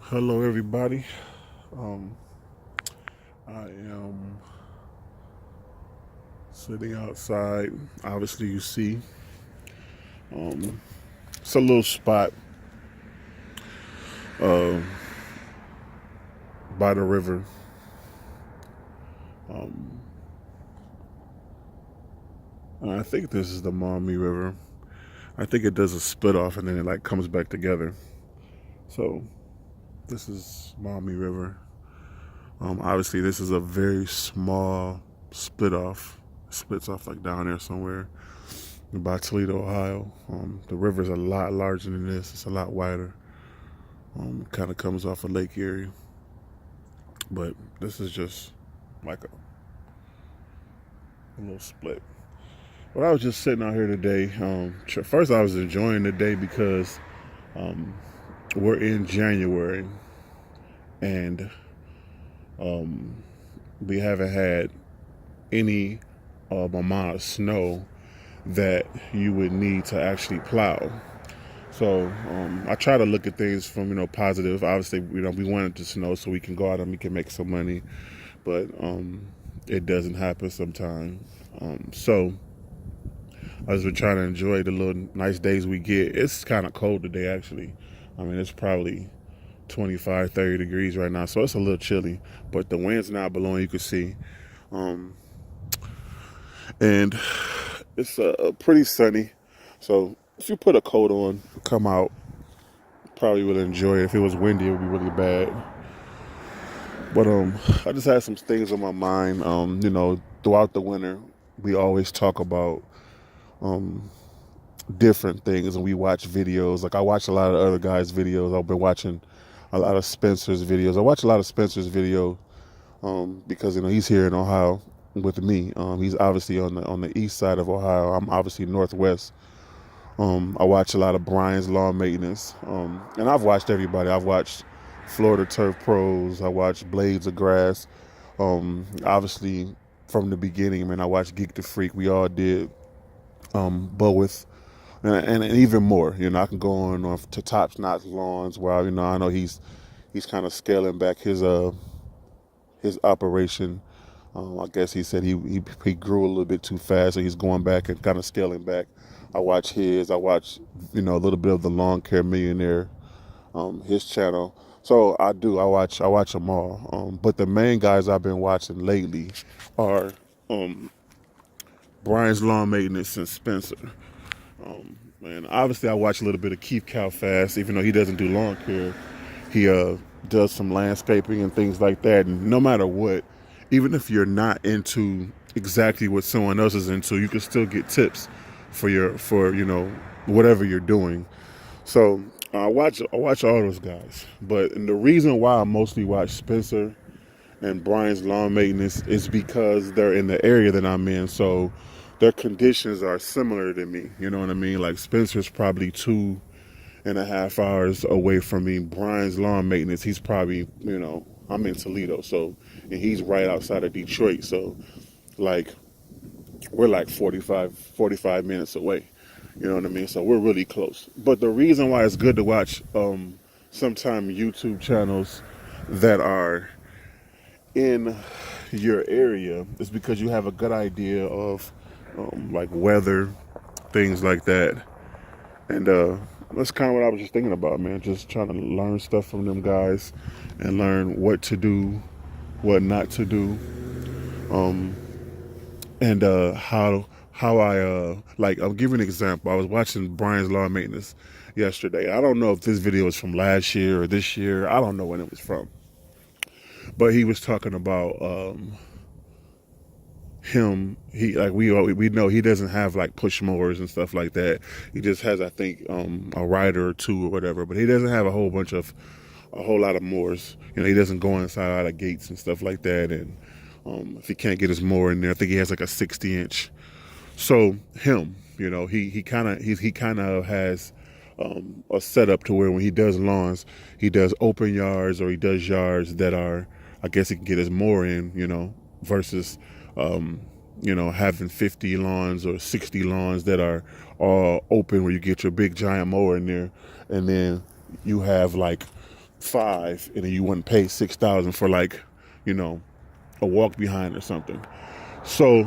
Hello, everybody. Um, I am sitting outside. Obviously, you see, it's a little spot uh, by the river. Um, I think this is the Maumee River. I think it does a split off and then it like comes back together. So this is Maumee River. Obviously, this is a very small split off. Splits off like down there somewhere by Toledo, Ohio. The river's a lot larger than this. It's a lot wider. Kind of comes off of Lake Erie, but this is just like a little split. But I was just sitting out here today. First, I was enjoying the day because um, we're in January and um, we haven't had any amount of snow that you would need to actually plow. So I try to look at things from positive. Obviously, we want it to snow so we can go out and we can make some money, but it doesn't happen sometimes. So I was trying to enjoy the little nice days we get. It's kind of cold today, actually. I mean, it's probably 25, 30 degrees right now, so it's a little chilly. But the wind's not blowing, you can see, um, and it's pretty sunny. So if you put a coat on, come out, probably would enjoy it. If it was windy, it would be really bad. But I just had some things on my mind. Throughout the winter, we always talk about um, different things, and we watch videos. Like I watch a lot of other guys' videos. I've been watching a lot of Spencer's videos. I watch a lot of Spencer's videos because he's here in Ohio with me. He's obviously on the east side of Ohio. I'm obviously northwest. I watch a lot of Brian's Lawn Maintenance, and I've watched everybody. I've watched Florida Turf Pros. I watched Blades of Grass. Obviously, from the beginning, man, I watched Geek the Freak. We all did. But with and even more, I can go on to Top Notch Lawns, where I know he's kind of scaling back his operation. I guess he said he grew a little bit too fast, so he's going back and kind of scaling back. I watch his. I watch a little bit of the Lawn Care Millionaire, his channel. So I do. I watch them all. But the main guys I've been watching lately are Brian's Lawn Maintenance and Spencer. And obviously I watch a little bit of Keith Calfast, even though he doesn't do lawn care. He does some landscaping and things like that. And no matter what, even if you're not into exactly what someone else is into, you can still get tips for whatever you're doing. So I watch all those guys. But and the reason why I mostly watch Spencer and Brian's Lawn Maintenance is because they're in the area that I'm in. So their conditions are similar to me. You know what I mean? Like Spencer's probably 2.5 hours away from me. Brian's Lawn Maintenance, he's probably, I'm in Toledo. So, and he's right outside of Detroit. So, like, we're like 45 minutes away. You know what I mean? So we're really close. But the reason why it's good to watch sometime YouTube channels that are in your area is because you have a good idea of like weather, things like that. And that's kind of what I was just thinking about, man. Just trying to learn stuff from them guys and learn what to do, what not to do, um, and how I like. I'll give you an example. I was watching Brian's Lawn Maintenance yesterday. I don't know if this video is from last year or this year. I don't know when it was from, but he was talking about him. He like we know he doesn't have like push mowers and stuff like that. He just has, I think, a rider or two or whatever, but he doesn't have a whole lot of mowers. He doesn't go inside out of gates and stuff like that. And if he can't get his mower in there, I think he has like a 60 inch. So him, he kind of has a setup to where when he does lawns, he does open yards or he does yards that are, I guess he can get his mower in, versus, having 50 lawns or 60 lawns that are all open where you get your big giant mower in there. And then you have like 5, and then you wouldn't pay 6,000 for like, you know, a walk behind or something. So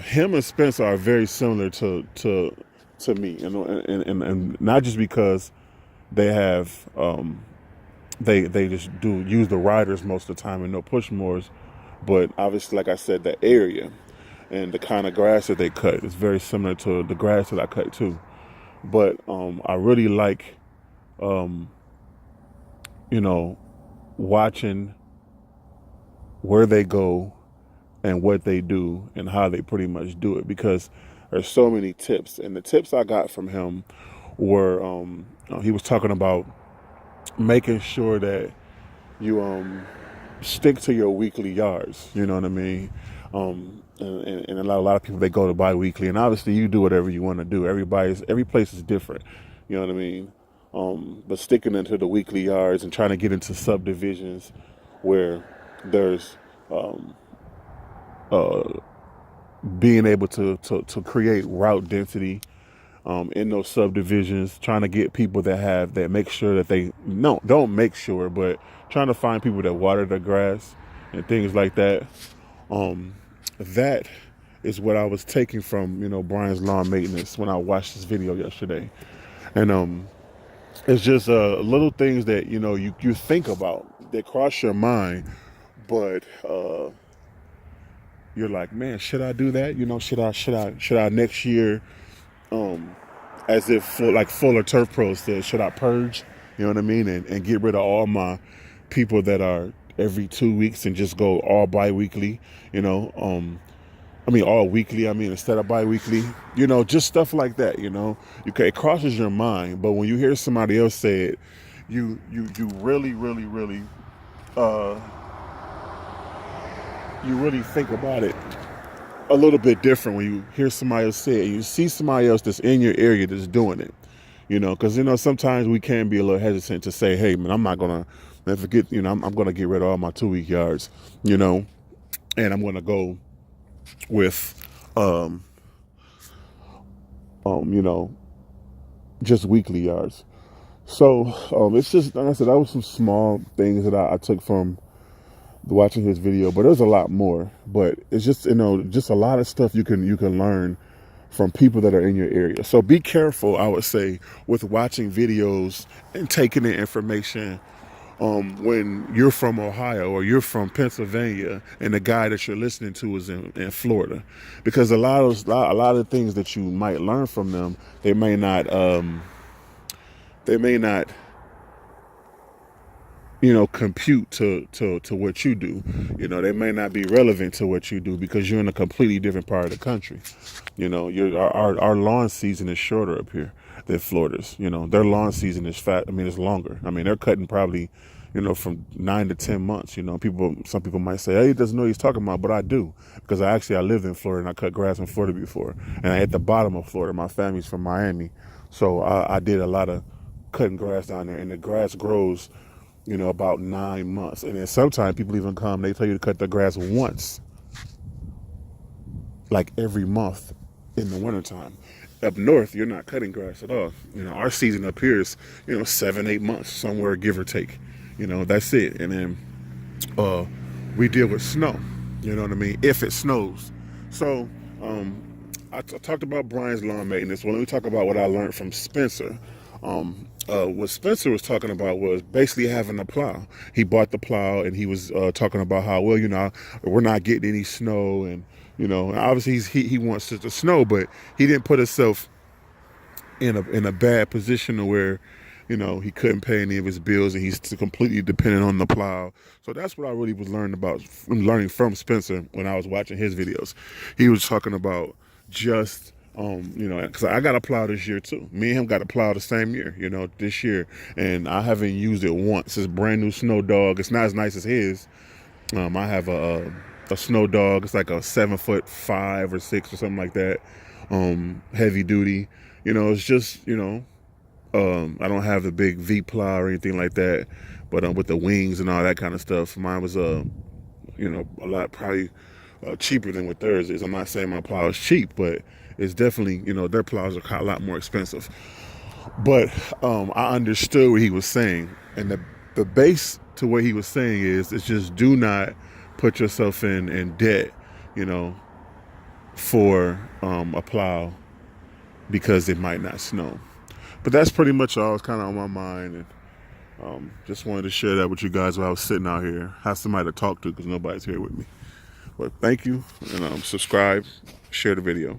him and Spencer are very similar to me, and not just because they have they just do use the riders most of the time and no push mores, but obviously, like I said, the area and the kind of grass that they cut is very similar to the grass that I cut too. But I really like you know, watching where they go and what they do and how they pretty much do it, because there's so many tips. And the tips I got from him were he was talking about making sure that you stick to your weekly yards. You know what I mean? And a lot of people, they go to bi-weekly, and obviously you do whatever you want to do. Every place is different. You know what I mean? But sticking into the weekly yards and trying to get into subdivisions where there's being able to create route density in those subdivisions, trying to get people that make sure that they no don't make sure, but trying to find people that water the grass and things like that. That is what I was taking from, you know, Brian's lawn maintenance when I watched this video yesterday. And it's just little things that, you know, you think about that cross your mind, but you're like, man, should I do that? You know, should I next year, as if like Fuller Turf Pro said, should I purge? You know what I mean? And get rid of all my people that are every 2 weeks and just go all bi-weekly, you know, all weekly, instead of bi-weekly, you know, just stuff like that, you know. It crosses your mind, but when you hear somebody else say it, you really, really, really, you really think about it a little bit different when you hear somebody else say it. You see somebody else that's in your area that's doing it, you know, because, you know, sometimes we can be a little hesitant to say, hey, man, I'm not going to forget, you know, I'm going to get rid of all my 2-week yards, you know, and I'm going to go with, you know, just weekly yards. So it's just, like I said, that was some small things that I took from watching his video, but there's a lot more. But it's just, you know, just a lot of stuff you can learn from people that are in your area. So be careful, I would say, with watching videos and taking in information when you're from Ohio or you're from Pennsylvania and the guy that you're listening to is in Florida, because a lot of things that you might learn from them, they may not you know, compute to what you do. You know, they may not be relevant to what you do because you're in a completely different part of the country. You know, our lawn season is shorter up here than Florida's. You know, their lawn season is it's longer. They're cutting probably, you know, from 9 to 10 months. You know, some people might say, hey, he doesn't know what he's talking about, but I do, because I lived in Florida and I cut grass in Florida before, and I at the bottom of Florida. My family's from Miami, so I did a lot of cutting grass down there, and the grass grows, you know, about 9 months. And then sometimes people even come, they tell you to cut the grass once, like every month in the wintertime. Up north, you're not cutting grass at all. You know, our season up here is, you know, 7-8 months, somewhere, give or take. You know, that's it. And then we deal with snow, you know what I mean, if it snows. So I talked about Brian's lawn maintenance. Well, let me talk about what I learned from Spencer. What Spencer was talking about was basically having a plow. He bought the plow, and he was talking about how, well, you know, we're not getting any snow, and, you know, obviously he wants it to snow, but he didn't put himself in a bad position to where, you know, he couldn't pay any of his bills, and he's completely dependent on the plow. So that's what I really was learning from Spencer when I was watching his videos. He was talking about just you know, because I got a plow this year too. Me and him got a plow the same year, you know, this year, and I haven't used it once. It's brand new Snow Dog. It's not as nice as his. I have a Snow Dog. It's like a 7'5" or 6" or something like that. Heavy duty. You know, it's just, you know, I don't have the big V plow or anything like that, but with the wings and all that kind of stuff. Mine was you know, a lot probably cheaper than what theirs is. I'm not saying my plow is cheap, but it's definitely, you know, their plows are a lot more expensive. But I understood what he was saying, and the base to what he was saying is just do not put yourself in debt, you know, for a plow because it might not snow. But that's pretty much all. It's kind of on my mind, and just wanted to share that with you guys while I was sitting out here. Have somebody to talk to because nobody's here with me. But thank you, and subscribe, share the video.